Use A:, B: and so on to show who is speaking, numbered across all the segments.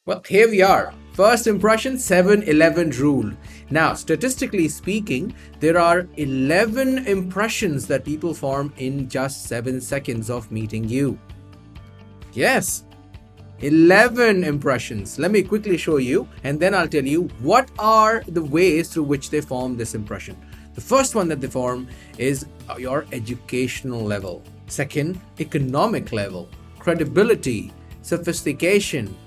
A: Well, here we are. First impression 7-11 rule. Now, statistically speaking, there are 11 impressions that people form in just 7 seconds of meeting you. Yes, 11 impressions. Let me quickly show you and then I'll tell you what are the ways through which they form this impression. The first one that they form is your educational level. Second, economic level, credibility, sophistication,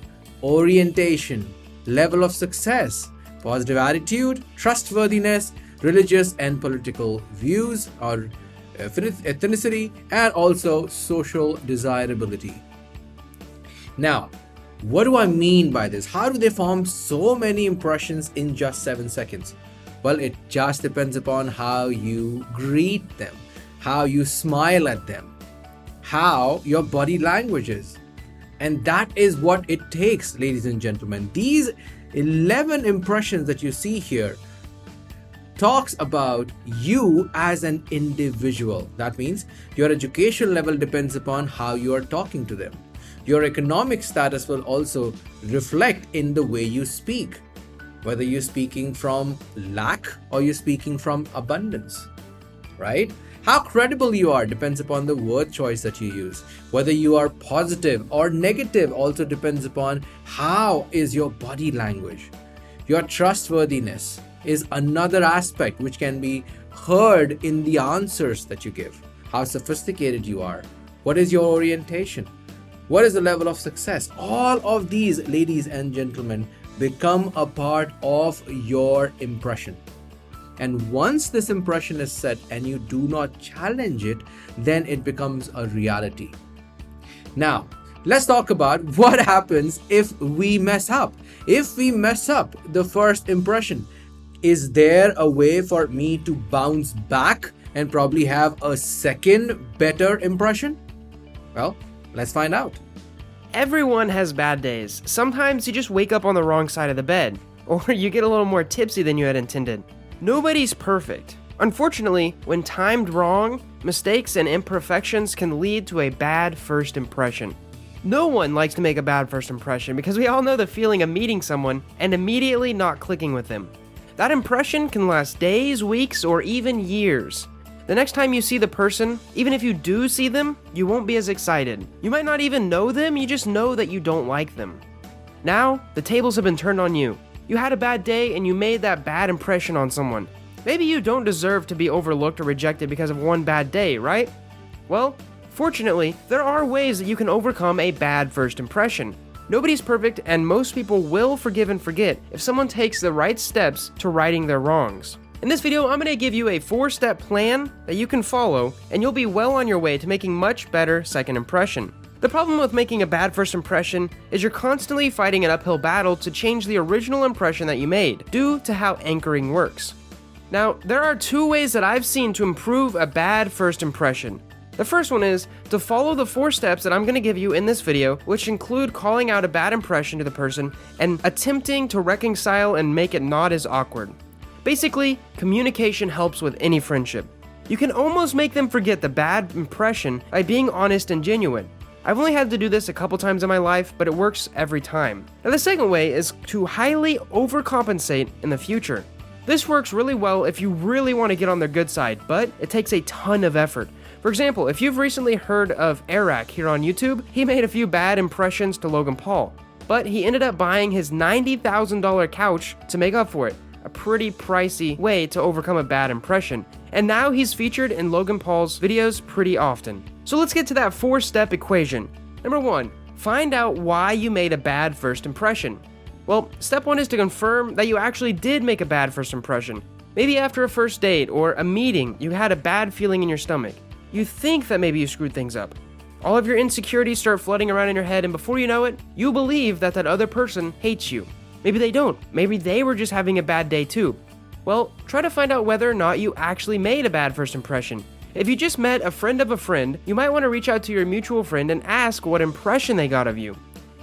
A: orientation, level of success, positive attitude, trustworthiness, religious and political views or ethnicity, and also social desirability. Now, what do I mean by this? How do they form so many impressions in just 7 seconds? Well, it just depends upon how you greet them, how you smile at them, how your body language is. And that is what it takes, ladies and gentlemen. These 11 impressions that you see here talks about you as an individual. That means your education level depends upon how you are talking to them. Your economic status will also reflect in the way you speak, whether you're speaking from lack or you're speaking from abundance, right? How credible you are depends upon the word choice that you use. Whether you are positive or negative also depends upon how is your body language. Your trustworthiness is another aspect which can be heard in the answers that you give. How sophisticated you are. What is your orientation? What is the level of success? All of these, ladies and gentlemen, become a part of your impression. And once this impression is set and you do not challenge it, then it becomes a reality. Now, let's talk about what happens if we mess up. If we mess up the first impression, is there a way for me to bounce back and probably have a second better impression? Well, let's find out.
B: Everyone has bad days. Sometimes you just wake up on the wrong side of the bed, or you get a little more tipsy than you had intended. Nobody's perfect. Unfortunately, when timed wrong, mistakes and imperfections can lead to a bad first impression. No one likes to make a bad first impression because we all know the feeling of meeting someone and immediately not clicking with them. That impression can last days, weeks, or even years. The next time you see the person, even if you do see them, you won't be as excited. You might not even know them, you just know that you don't like them. Now, the tables have been turned on you. You had a bad day and you made that bad impression on someone. Maybe you don't deserve to be overlooked or rejected because of one bad day, right? Well, fortunately, there are ways that you can overcome a bad first impression. Nobody's perfect, and most people will forgive and forget if someone takes the right steps to righting their wrongs. In this video, I'm going to give you a 4-step plan that you can follow, and you'll be well on your way to making much better second impression. The problem with making a bad first impression is you're constantly fighting an uphill battle to change the original impression that you made, due to how anchoring works. Now, there are 2 ways that I've seen to improve a bad first impression. The first one is to follow the 4 steps that I'm going to give you in this video, which include calling out a bad impression to the person and attempting to reconcile and make it not as awkward. Basically, communication helps with any friendship. You can almost make them forget the bad impression by being honest and genuine. I've only had to do this a couple times in my life, but it works every time. Now, the second way is to highly overcompensate in the future. This works really well if you really want to get on their good side, but it takes a ton of effort. For example, if you've recently heard of Eric here on YouTube, he made a few bad impressions to Logan Paul, but he ended up buying his $90,000 couch to make up for it. A pretty pricey way to overcome a bad impression. And now he's featured in Logan Paul's videos pretty often. So let's get to that 4-step equation. Number 1, find out why you made a bad first impression. Well, step 1 is to confirm that you actually did make a bad first impression. Maybe after a first date or a meeting, you had a bad feeling in your stomach. You think that maybe you screwed things up. All of your insecurities start flooding around in your head, and before you know it, you believe that that other person hates you. Maybe they don't. Maybe they were just having a bad day too. Well, try to find out whether or not you actually made a bad first impression. If you just met a friend of a friend, you might want to reach out to your mutual friend and ask what impression they got of you.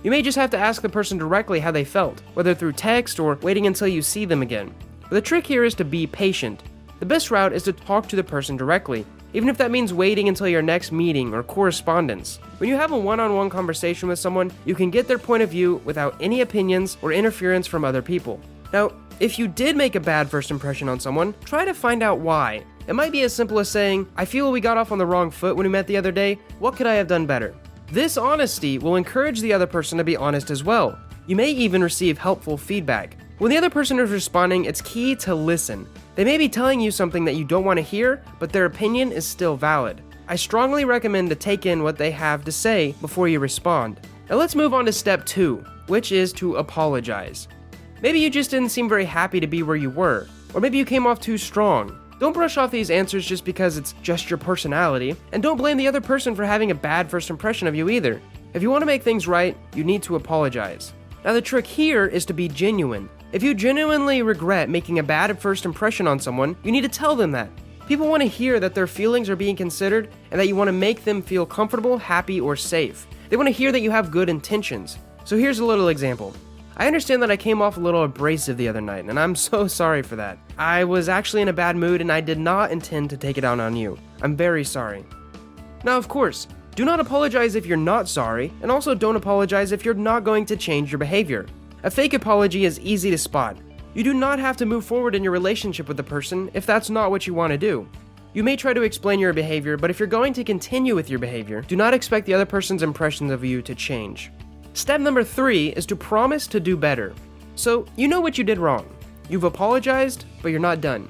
B: You may just have to ask the person directly how they felt, whether through text or waiting until you see them again. But the trick here is to be patient. The best route is to talk to the person directly. even if that means waiting until your next meeting or correspondence. When you have a one-on-one conversation with someone, you can get their point of view without any opinions or interference from other people. Now, if you did make a bad first impression on someone, try to find out why. It might be as simple as saying, "I feel we got off on the wrong foot when we met the other day. What could I have done better?" This honesty will encourage the other person to be honest as well. You may even receive helpful feedback. When the other person is responding, it's key to listen. They may be telling you something that you don't want to hear, but their opinion is still valid. I strongly recommend to take in what they have to say before you respond. Now let's move on to step 2, which is to apologize. Maybe you just didn't seem very happy to be where you were, or maybe you came off too strong. Don't brush off these answers just because it's just your personality, and don't blame the other person for having a bad first impression of you either. If you want to make things right, you need to apologize. Now the trick here is to be genuine. If you genuinely regret making a bad first impression on someone, you need to tell them that. People want to hear that their feelings are being considered and that you want to make them feel comfortable, happy, or safe. They want to hear that you have good intentions. So here's a little example. I understand that I came off a little abrasive the other night, and I'm so sorry for that. I was actually in a bad mood and I did not intend to take it out on you. I'm very sorry. Now, of course, do not apologize if you're not sorry, and also don't apologize if you're not going to change your behavior. A fake apology is easy to spot. You do not have to move forward in your relationship with the person if that's not what you want to do. You may try to explain your behavior, but if you're going to continue with your behavior, do not expect the other person's impressions of you to change. Step number 3 is to promise to do better. So, you know what you did wrong. You've apologized, but you're not done.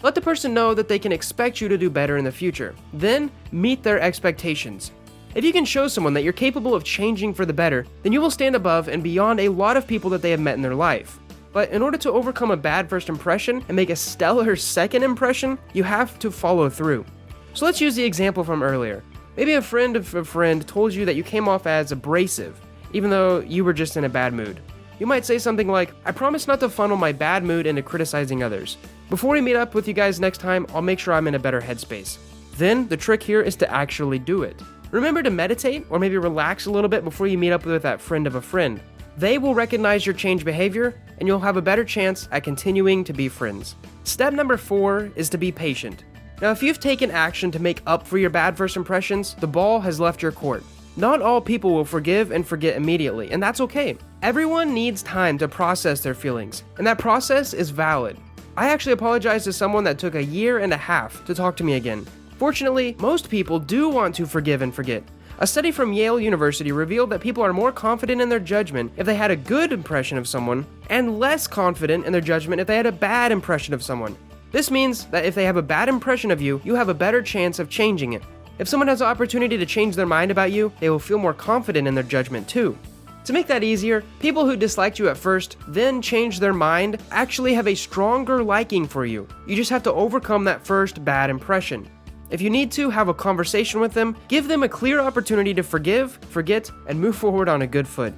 B: Let the person know that they can expect you to do better in the future. Then, meet their expectations. If you can show someone that you're capable of changing for the better, then you will stand above and beyond a lot of people that they have met in their life. But in order to overcome a bad first impression and make a stellar second impression, you have to follow through. So let's use the example from earlier. Maybe a friend of a friend told you that you came off as abrasive, even though you were just in a bad mood. You might say something like, "I promise not to funnel my bad mood into criticizing others. Before we meet up with you guys next time, I'll make sure I'm in a better headspace." Then, the trick here is to actually do it. Remember to meditate or maybe relax a little bit before you meet up with that friend of a friend. They will recognize your changed behavior, and you'll have a better chance at continuing to be friends. Step number 4 is to be patient. Now, if you've taken action to make up for your bad first impressions, the ball has left your court. Not all people will forgive and forget immediately, and that's okay. Everyone needs time to process their feelings, and that process is valid. I actually apologized to someone that took a year and a half to talk to me again. Fortunately, most people do want to forgive and forget. A study from Yale University revealed that people are more confident in their judgment if they had a good impression of someone, and less confident in their judgment if they had a bad impression of someone. This means that if they have a bad impression of you, you have a better chance of changing it. If someone has the opportunity to change their mind about you, they will feel more confident in their judgment too. To make that easier, people who disliked you at first, then changed their mind, actually have a stronger liking for you. You just have to overcome that first bad impression. If you need to have a conversation with them, give them a clear opportunity to forgive, forget, and move forward on a good foot.